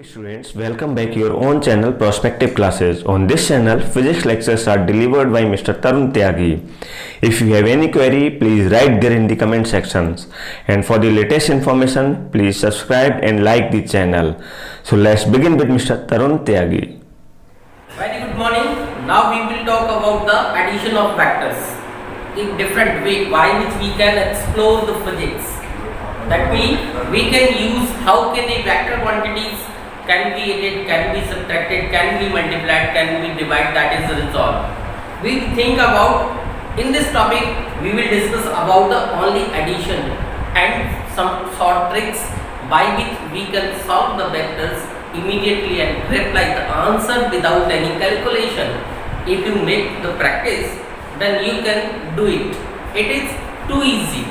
Dear students, welcome back to your own channel Prospective Classes. On this channel, physics lectures are delivered by Mr. Tarun Tyagi. If you have any query, please write there in the comment sections. And for the latest information, please subscribe and like the channel. So let's begin with Mr. Tarun Tyagi. Very good morning. Now we will talk about the addition of vectors in different way by which we can explore the physics. That means we can use how can a vector quantities can be added, can be subtracted, can be multiplied, can be divided, that is resolved. We think about, in this topic we will discuss about the only addition and some short tricks by which we can solve the vectors immediately and reply the answer without any calculation. If you make the practice, then you can do it. It is too easy.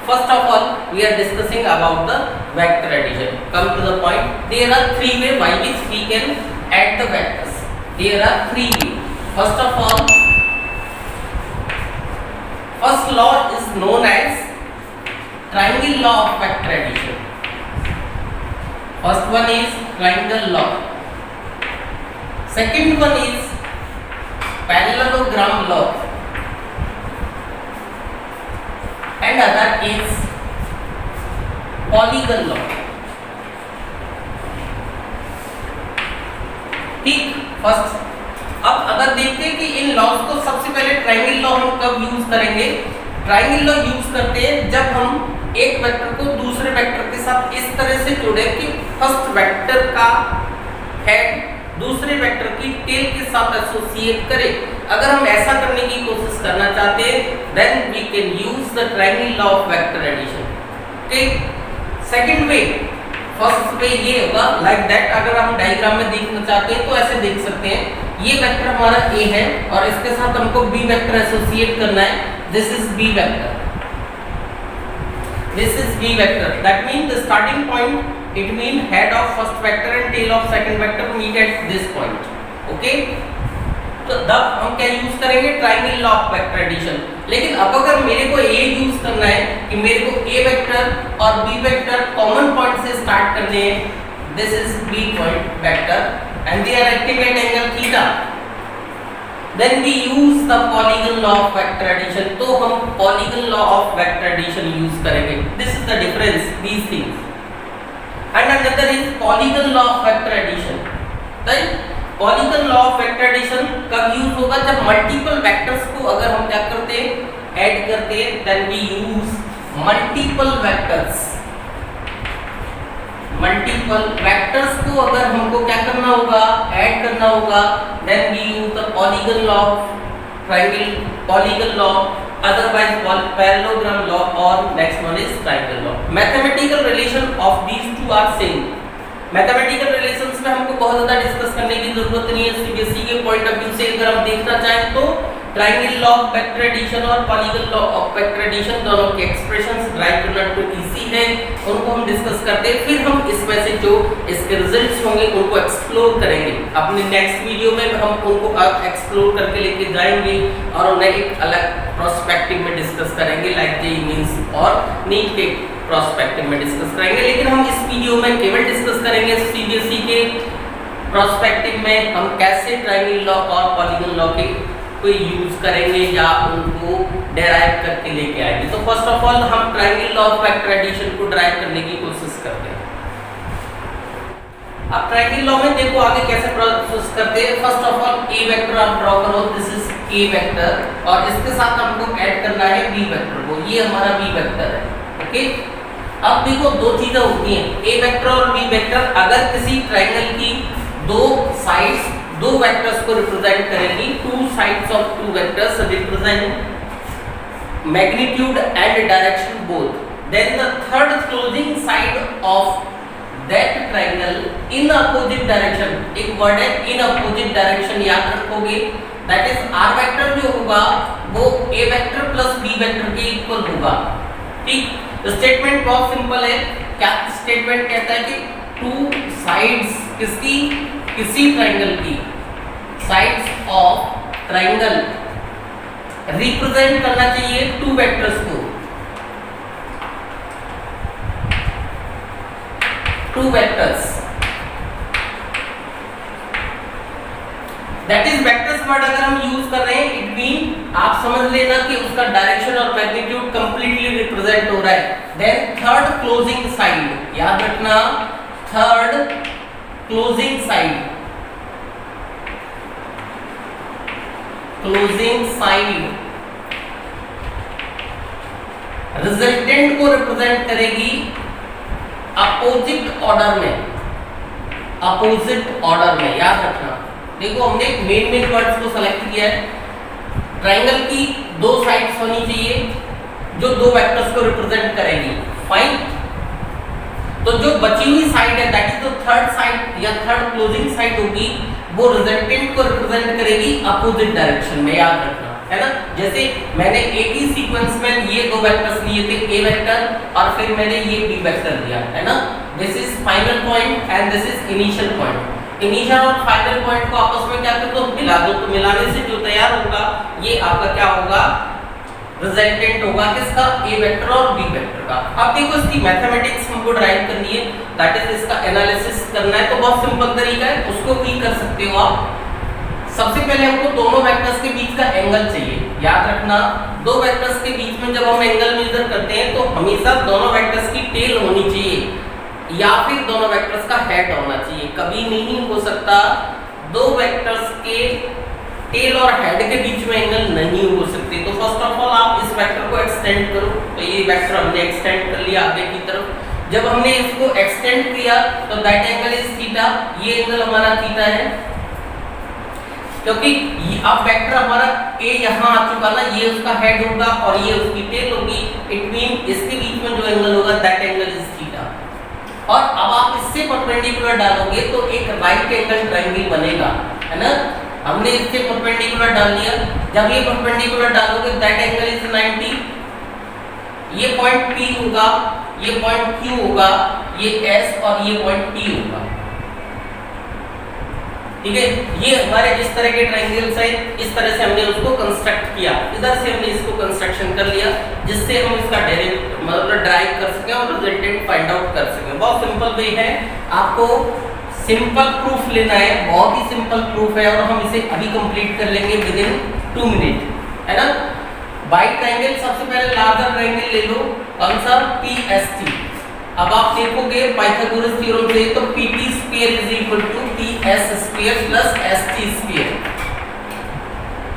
First of all, we are discussing about the vector addition. Come to the point. There are three ways by which we can add the vectors. There are three ways. First of all, first law is known as triangle law of vector addition. First one is triangle law. Second one is parallelogram law. And other is polygon law. ठीक, first अब अगर देखते हैं कि in laws को सबसे पहले triangle law हम कब यूज करेंगे। ट्रायंगल लॉ यूज करते हैं जब हम एक वेक्टर को दूसरे वेक्टर के साथ इस तरह से जोड़े कि फर्स्ट वेक्टर का हेड दूसरे वेक्टर की टेल के साथ एसोसिएट करें। अगर हम ऐसा करने की कोशिश करना चाहते हैं then we can use the triangle law of vector addition. Okay, second way, first way ये होगा लाइक दैट। अगर हम डायग्राम में देखना चाहते हैं तो ऐसे देख सकते हैं, ये वेक्टर हमारा ए है और इसके साथ हमको बी वेक्टर एसोसिएट करना है। This is B vector, this is B vector. That mean the starting point, it mean head of first vector and tail of second vector meet at this point. Okay, तो तब हम क्या use करेंगे, triangle law of vector addition. लेकिन अब अगर मेरे को ये यूज करना है कि मेरे को ए वेक्टर और बी वेक्टर कॉमन पॉइंट से स्टार्ट करने हैं, this is B point vector and they are acting at angle theta, then we use the polygon law of vector addition. तो हम polygon law of vector addition use करेंगे। This is the difference, these things. And another is polygon law of vector addition. Right? Polygon law of vector addition कब use होगा, जब multiple vectors को अगर हम क्या करते हैं, ऐड करते हैं, then we use multiple vectors. Multiple vectors को अगर हमको क्या करना होगा, ऐड करना होगा, then we use the polygon law of triangle, polygon law, otherwise called parallelogram law, or next one is triangle law. Mathematical relation of these two are same. Mathematical relations में हमको बहुत ज़्यादा डिस्कस करने की जरूरत नहीं है। सीबीएसई के पॉइंट ऑफ व्यू से अगर हम देखना चाहें तो triangle law of vector addition और polygon law of vector addition दोनों के एक्सप्रेशंस ड्राइव करना तो इजी है, उनको हम डिस्कस करते हैं। फिर हम इसमें से जो इसके रिजल्ट्स होंगे उनको एक्सप्लोर करेंगे। अपने नेक्स्ट वीडियो में हम उनको एक्सप्लोर करके लेके जाएंगे और उन्हें एक अलग प्रोस्पेक्टिव में डिस्कस करेंगे, लाइक जेईई मेंस और नीट के प्रोस्पेक्टिव में डिस्कस करेंगे। लेकिन हम इस वीडियो में केवल डिस्कस करेंगे सीबीएसई के प्रोस्पेक्टिव में हम कैसे ट्रायंगल लॉ और पॉलीगन लॉ के को यूज करेंगे या उनको डेराइव करके लेके आएंगे। तो फर्स्ट ऑफ ऑल हम triangle law of vector addition को ड्राइव करने की कोशिश करते हैं। अब ट्रायंगल लॉ में देखो आगे कैसे प्रोसेस करते हैं। First of all A vector आप ड्रॉ करो, दिस इज ए वेक्टर और इसके साथ हमको ऐड करना है बी वेक्टर को, ये हमारा बी वेक्टर है। ओके, अब देखो दो चीजें होती हैं, ए वेक्टर और बी वेक्टर अगर किसी ट्रायंगल की दो साइड्स दो वेक्टर्स को रिप्रेजेंट करेंगी, two sides of two vectors represent magnitude and direction both, then the third closing side of that triangle in opposite direction, एक वर्ड है इन अपोजिट डायरेक्शन याद रखोगे, दैट इज आर वेक्टर जो होगा वो ए vector plus B vector के equal होगा। ठीक, स्टेटमेंट बहुत सिंपल है। क्या स्टेटमेंट कहता है कि टू साइड्स किसकी, किसी ट्रायंगल की साइड्स ऑफ ट्रायंगल रिप्रेजेंट करना चाहिए टू वेक्टर्स को, two vectors that is vectors word अगर हम यूज कर रहे हैं, इट मीन आप समझ लेना कि उसका डायरेक्शन और मैग्नीट्यूड कंप्लीटली रिप्रेजेंट हो रहा है। देन थर्ड क्लोजिंग साइड, याद रखना third closing side, closing side resultant को रिप्रेजेंट करेगी अपोजिट ऑर्डर में, अपोजिट ऑर्डर में, याद रखना। देखो हमने मेन वर्ड्स को सेलेक्ट किया है। ट्रायंगल की दो साइड्स होनी चाहिए जो दो वेक्टर्स को रिप्रेजेंट करेगी, फाइन। तो जो बची हुई साइड है that is the third side या थर्ड क्लोजिंग साइड होगी, वो रिजल्टेंट को रिप्रेजेंट करेगी अपोजिट डायरेक्शन में, याद रखना, है ना। जैसे मैंने एक ही सीक्वेंस में ये दो वेक्टर्स लिए थे, ए वेक्टर और फिर मैंने ये बी वेक्टर लिया, है ना। This is final point and this is initial point. Initial और फाइनल पॉइंट को आपस में क्या कर दो, मिला दो। तो मिलाने से जो तैयार होगा ये आपका क्या होगा, रिजल्टेंट होगा किसका, ए वेक्टर और बी वेक्टर का। अब देखो इसकी मैथमेटिक्स हमको ड्राइव करनी है, दैट इज इसका एनालिसिस करना है। तो बहुत सिंपल तरीका है, उसको भी कर सकते हो आप। सबसे पहले हमको दोनों वेक्टर्स के बीच का एंगल चाहिए, याद रखना। दो वेक्टर्स के बीच में जब हम एंगल मेजर करते हैं तो हमेशा दोनों वेक्टर्स की टेल होनी चाहिए या फिर दोनों वेक्टर्स का हेड होना चाहिए। कभी नहीं हो सकता दो वेक्टर्स के टेल और हेड के बीच में एंगल नहीं हो सकते। तो फर्स्ट ऑफ ऑल आप इस वेक्टर को एक्सटेंड करो। तो ये वेक्टर हमने एक्सटेंड कर लिया आगे की तरफ। जब हमने इसको एक्सटेंड किया तो दैट एंगल इज थीटा, ये एंगल हमारा थीटा है, क्योंकि अब वेक्टर हमारा ए यहाँ आ चुका ना, ये उसका हेड होगा और ये उसकी टेल होगी। इट मीन इसके बीच में जो एंगल होगा दैट एंगल इज थीटा। और अब आप इससे परपेंडिकुलर डालोगे तो एक राइट एंगल ट्रायंगल बनेगा, है ना। हमने इससे परपेंडिकुलर डाल लिया। जब ये परपेंडिकुलर डालोगे दैट एंगल इज 90। ये पॉइंट P होगा, ये पॉइंट Q होगा, ये S और ये पॉइंट T होगा, ठीक है। ये हमारे इस तरह के ट्रायंगल्स है, इस तरह से हमने उसको कंस्ट्रक्ट किया। इधर से हमने इसको कंस्ट्रक्शन कर लिया जिससे हम इसका डायरेक्ट मतलब ड्राइव कर सकें और रिजल्टेंट फाइंड आउट कर सकें। बहुत सिंपल वे है, आपको सिंपल प्रूफ लेना है, बहुत ही सिंपल प्रूफ है और हम इसे अभी कंप्लीट कर लेंगे विद इन 2 मिनट, है ना। बाई ट्रायंगल सबसे पहले लार्जर ट्रायंगल ले लो, कौन सा, PST। अब आप देखोगे पाइथागोरस थ्योरम से तो PT square is equal to PS square plus ST square.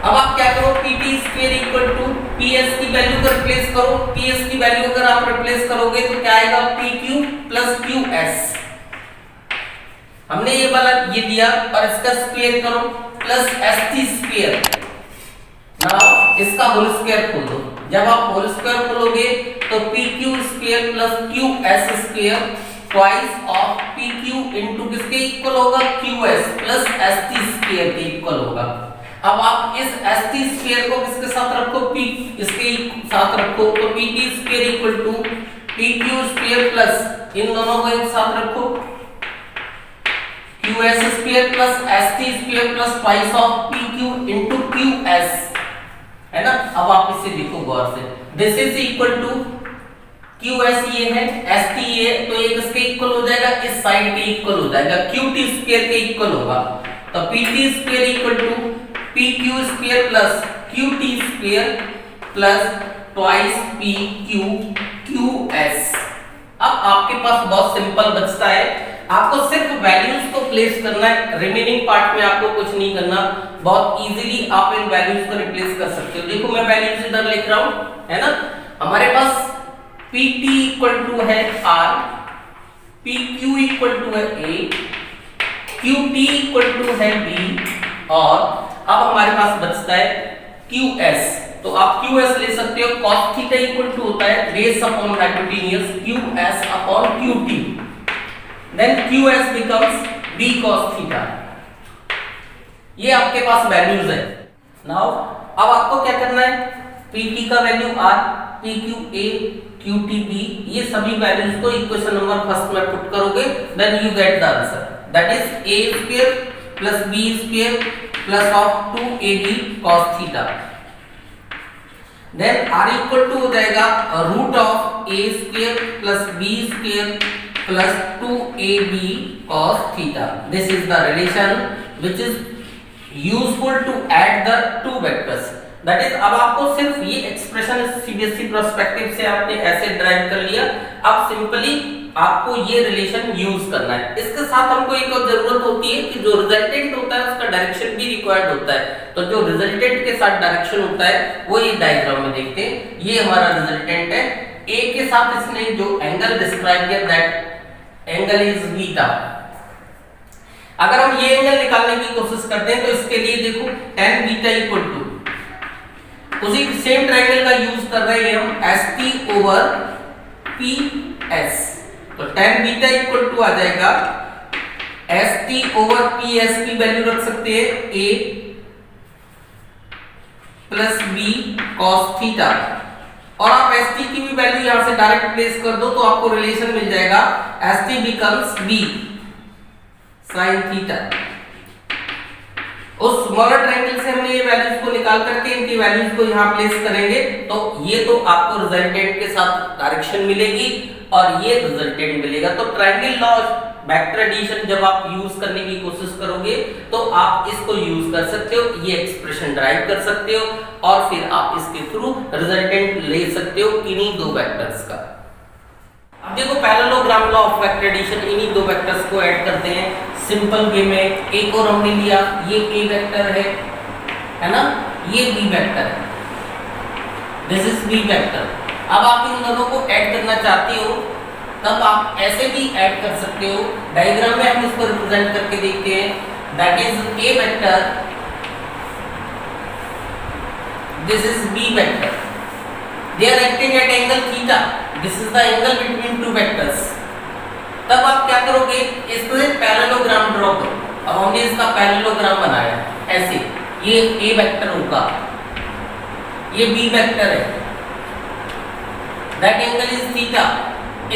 अब आप क्या करो, PT square equal to PS की वैल्यू को रिप्लेस करो। PS की वैल्यू अगर आप रिप्लेस करोगे तो क्या आएगा, PQ प्लस QS। हमने ये वाला ये दिया और इसका स्क्वायर करो प्लस ST स्क्वायर। नाउ इसका होल स्क्वायर खोल दो। जब आप होल स्क्वायर खोलोगे तो PQ square plus QS square twice of PQ into किसके इक्वल होगा, QS प्लस ST स्क्वायर के इक्वल होगा। अब आप इस ST स्क्वायर को किसके साथ रखो, P इसके साथ रखो। तो PT square equal to PQ square plus इन दोनों को एक साथ रखो QS square plus ST square plus twice of PQ into QS, है ना। अब आप इसे लिखो गौर से, this is equal to QS ये है, ST ये, तो ये किसके इक्वल हो जाएगा, इस साइड के इक्वल हो जाएगा, QT स्क्वायर के इक्वल होगा। तो PT square equal to PQ square plus QT square plus twice PQ QS। अब आपके पास बहुत सिंपल बचता है, आपको सिर्फ वैल्यूज को प्लेस करना है, रिमेनिंग पार्ट में आपको कुछ नहीं करना। बहुत इजीली आप इन वैल्यूज को रिप्लेस कर सकते हो। देखो मैं वैल्यूज इधर लिख रहा हूं, है ना। हमारे पास PT इक्वल टू है R, PQ इक्वल टू है A, QT इक्वल टू है B और अब हमारे पास बचता है QS। तो आप QS ले सकते हो, cos थीटा इक्वल टू होता है base upon hypotenuse QS upon QT। Then QS becomes B cos theta। ये आपके पास वैल्यूज है। नाउ अब आपको क्या करना है, PT का value R, PQ A, QT B, ये सभी वैल्यूज को इक्वेशन नंबर फर्स्ट में पुट करोगे, then you get the answer, that is A square plus B square plus of 2AB cos theta। Then R equal to हो जाएगा root of A square plus B square plus 2AB cos theta। This is the relation which is useful to add the two vectors. That is अब आपको सिर्फ ये expression CBSE prospective से आपने ऐसे drive कर लिया। अब सिंपली आपको ये रिलेशन यूज करना है। इसके साथ हमको एक और जरूरत होती है कि जो रिजल्टेंट होता है उसका डायरेक्शन भी रिक्वायर्ड होता है। तो जो रिजल्टेंट के साथ डायरेक्शन होता है वो ये डायग्राम में देखते हैं। ये हमारा रिजल्टेंट है, ए के साथ इसने जो एंगल डिस्क्राइब किया दैट एंगल इज बीटा। अगर हम ये एंगल निकालने की कोशिश करते हैं तो इसके लिए देखो tan बीटा इक्वल टू उसी सेम ट्रायंगल का यूज कर रहे हैं हम ST ओवर PS। तो tan बीटा इक्वल टू आ जाएगा ST ओवर PS की वैल्यू रख सकते हैं A plus B cos theta, और आप ST की भी वैल्यू यहां से डायरेक्ट प्लेस कर दो तो आपको रिलेशन मिल जाएगा ST becomes B sin theta. उस स्मॉलर ट्रायंगल से हमने ये वैल्यूज को निकाल करके इनकी वैल्यूज को यहाँ प्लेस करेंगे तो ये तो आपको रिजल्टेंट के साथ डायरेक्शन मिलेगी और ये रिजल्टेंट मिलेगा। तो ट्रायंगल लॉ वेक्टर एडिशन जब आप यूज करने की कोशिश करोगे तो आप इसको यूज कर सकते हो, ये एक्सप्रेशन ड्राइव कर सकते हो और फिर आप इसके थ्रू रिजल्टेंट ले सकते हो इन्हीं दो वेक्टर्स का। अब देखो parallelogram law of vector addition, इन्हीं दो वेक्टर्स को ऐड करते हैं सिंपल वे में। एक और हमने लिया, ये A वेक्टर है ना, ये B वेक्टर है, दिस इज B वेक्टर। अब आप इन दोनों को ऐड करना चाहते हो तब आप ऐसे भी ऐड कर सकते हो। डायग्राम में हम इसको रिप्रेजेंट करके देखते हैं। That is A vector, this is B vector, they are acting at angle theta, this is the angle between two vectors. तब आप क्या करोगे, इसको एक पैरेललोग्राम ड्रॉ करो। अब हमने इसका पैरेललोग्राम बनाया ऐसे, ये A वेक्टर होगा, ये B वेक्टर है, दैट एंगल इज थीटा।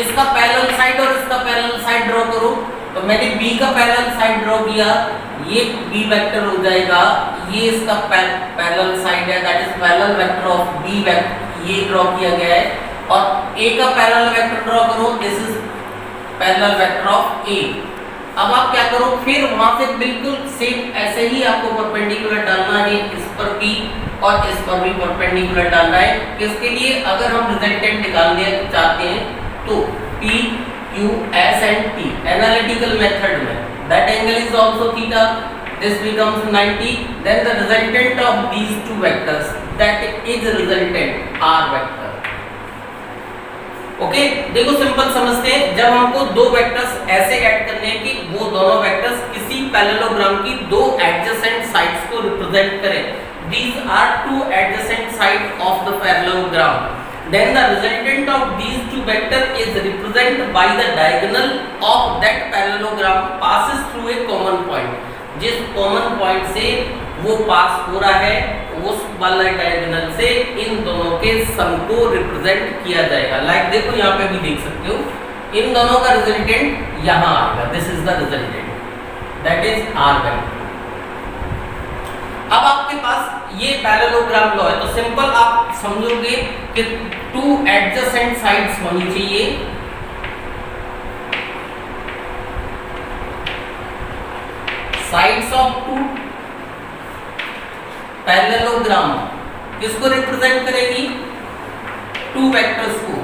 इसका पैरेलल साइड और इसका पैरेलल साइड ड्रॉ करो। तो मैंने B का पैरेलल साइड ड्रॉ किया, ये B वेक्टर हो जाएगा, ये इसका पैरेलल साइड है, that is parallel vector of B vector, ये ड्रॉ किया गया है। और A का पैरेलल वेक्टर ड्रॉ करो, this is parallel vector of A। अब आप क्या करो, फिर वहां से बिल्कुल सेम ऐसे ही आपको परपेंडिकुलर डालना है, इस पर भी और इस पर भी परपेंडिकुलर डालना है। किसके लिए, अगर हम रिजल्टेंट निकालने चाहते हैं तो P, Q, S and T analytical method में, that angle is also theta, this becomes 90, then the resultant of these two vectors, that is resultant R vector। Okay देखो सिंपल समझते हैं। जब हमको दो वेक्टर्स ऐसे ऐड करने हैं कि वो दोनों वेक्टर्स किसी पैरेललोग्राम की दो एडजेसेंट साइड्स को रिप्रेजेंट करें, these are two adjacent sides of the parallelogram, then the resultant of these two vector is represented by the diagonal of that parallelogram passes through a common point। जिस common point से वो पास हो रहा है उस वाला diagonal से इन दोनों के सम को रिप्रेजेंट किया जाएगा। लाइक देखो यहाँ पे भी देख सकते हो, इन दोनों का रिजल्टेंट यहाँ आएगा, this is the resultant, that is R vector. अब आपके पास ये पैरेललोग्राम लॉ है तो सिंपल आप समझोगे कि टू एडजेसेंट साइड्स होनी चाहिए, साइड्स ऑफ टू पैरेललोग्राम किसको रिप्रेजेंट करेगी, टू वेक्टर्स को,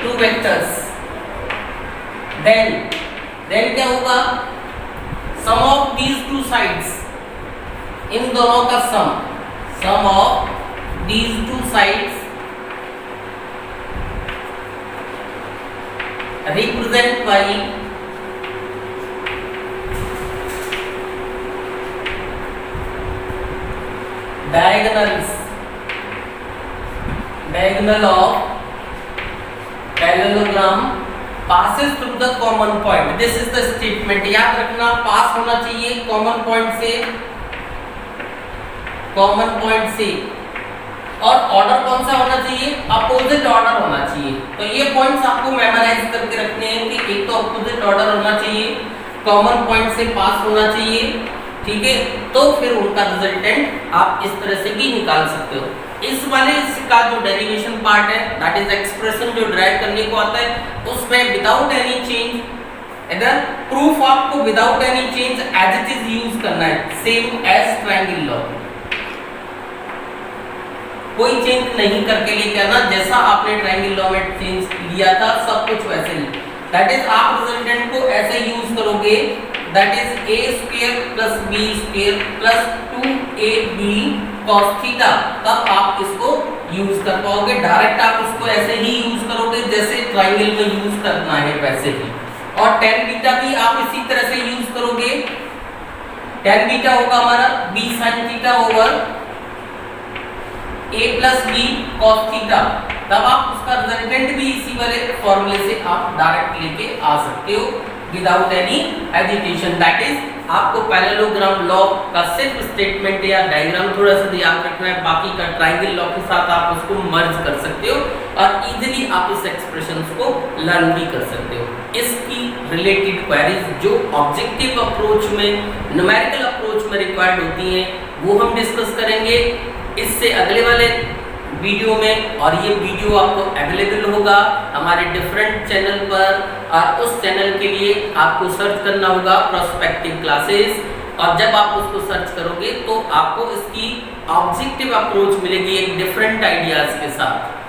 टू वेक्टर्स। देन क्या होगा, sum of these two sides, इन दोनों का sum of these two sides represent by diagonal of parallelogram passes through the common point। this is the statement, याद रखना पास होना चाहिए कॉमन पॉइंट से और ऑर्डर कौन सा होना चाहिए, अपोजिट ऑर्डर होना चाहिए। तो ये पॉइंट्स आपको मेमोराइज करके रखने हैं कि एक तो अपोजिट ऑर्डर होना चाहिए, कॉमन पॉइंट से पास होना चाहिए, ठीक है। तो फिर उनका रिजल्टेंट आप इस तरह से भी निकाल सकते हो। इस वाले इसका जो डेरिवेशन पार्ट है, दैट इज एक्सप्रेशन जो ड्राइव करने को आता है, उसमें विदाउट एनी चेंज इधर प्रूफ आपको without any change as it is use करना है, सेम एज ट्रायंगल लॉ, कोई चेंज नहीं करके लेके आना, जैसा आपने ट्रायंगल लॉ में चेंज लिया था सब कुछ वैसे ही। दैट इज आप रिजल्टेंट को ऐसे यूज करोगे, that is a square plus b square plus 2ab cos theta, तब आप इसको यूज कर पाओगे। डायरेक्ट आप इसको ऐसे ही यूज करोगे जैसे ट्रायंगल में यूज करना है वैसे ही। और tan बीटा भी आप इसी तरह से यूज करोगे, tan बीटा होगा हमारा b sin theta over a plus b cos theta, तब आप उसका रिजल्टेंट भी इसी वाले फॉर्मूले से आप डायरेक्ट लेके आ सकते हो without any agitation. That is आपको पैरेललोग्राम लॉ का सिर्फ स्टेटमेंट या डायग्राम थोड़ा सा ध्यान रखना है, बाकी का ट्रायंगल लॉ के साथ आप उसको मर्ज कर सकते हो और इजीली आप इस एक्सप्रेशंस को लर्न भी कर सकते हो। इसकी रिलेटेड क्वेरीज जो ऑब्जेक्टिव अप्रोच में, न्यूमेरिकल अप्रोच में रिक्वायर्ड होती हैं वो हम डिस्कस करेंगे इससे अगले वाले वीडियो में। और ये वीडियो आपको अवेलेबल होगा हमारे डिफरेंट चैनल पर, और उस चैनल के लिए आपको सर्च करना होगा प्रोस्पेक्टिव क्लासेस, और जब आप उसको सर्च करोगे तो आपको इसकी ऑब्जेक्टिव अप्रोच मिलेगी एक डिफरेंट आइडियाज के साथ।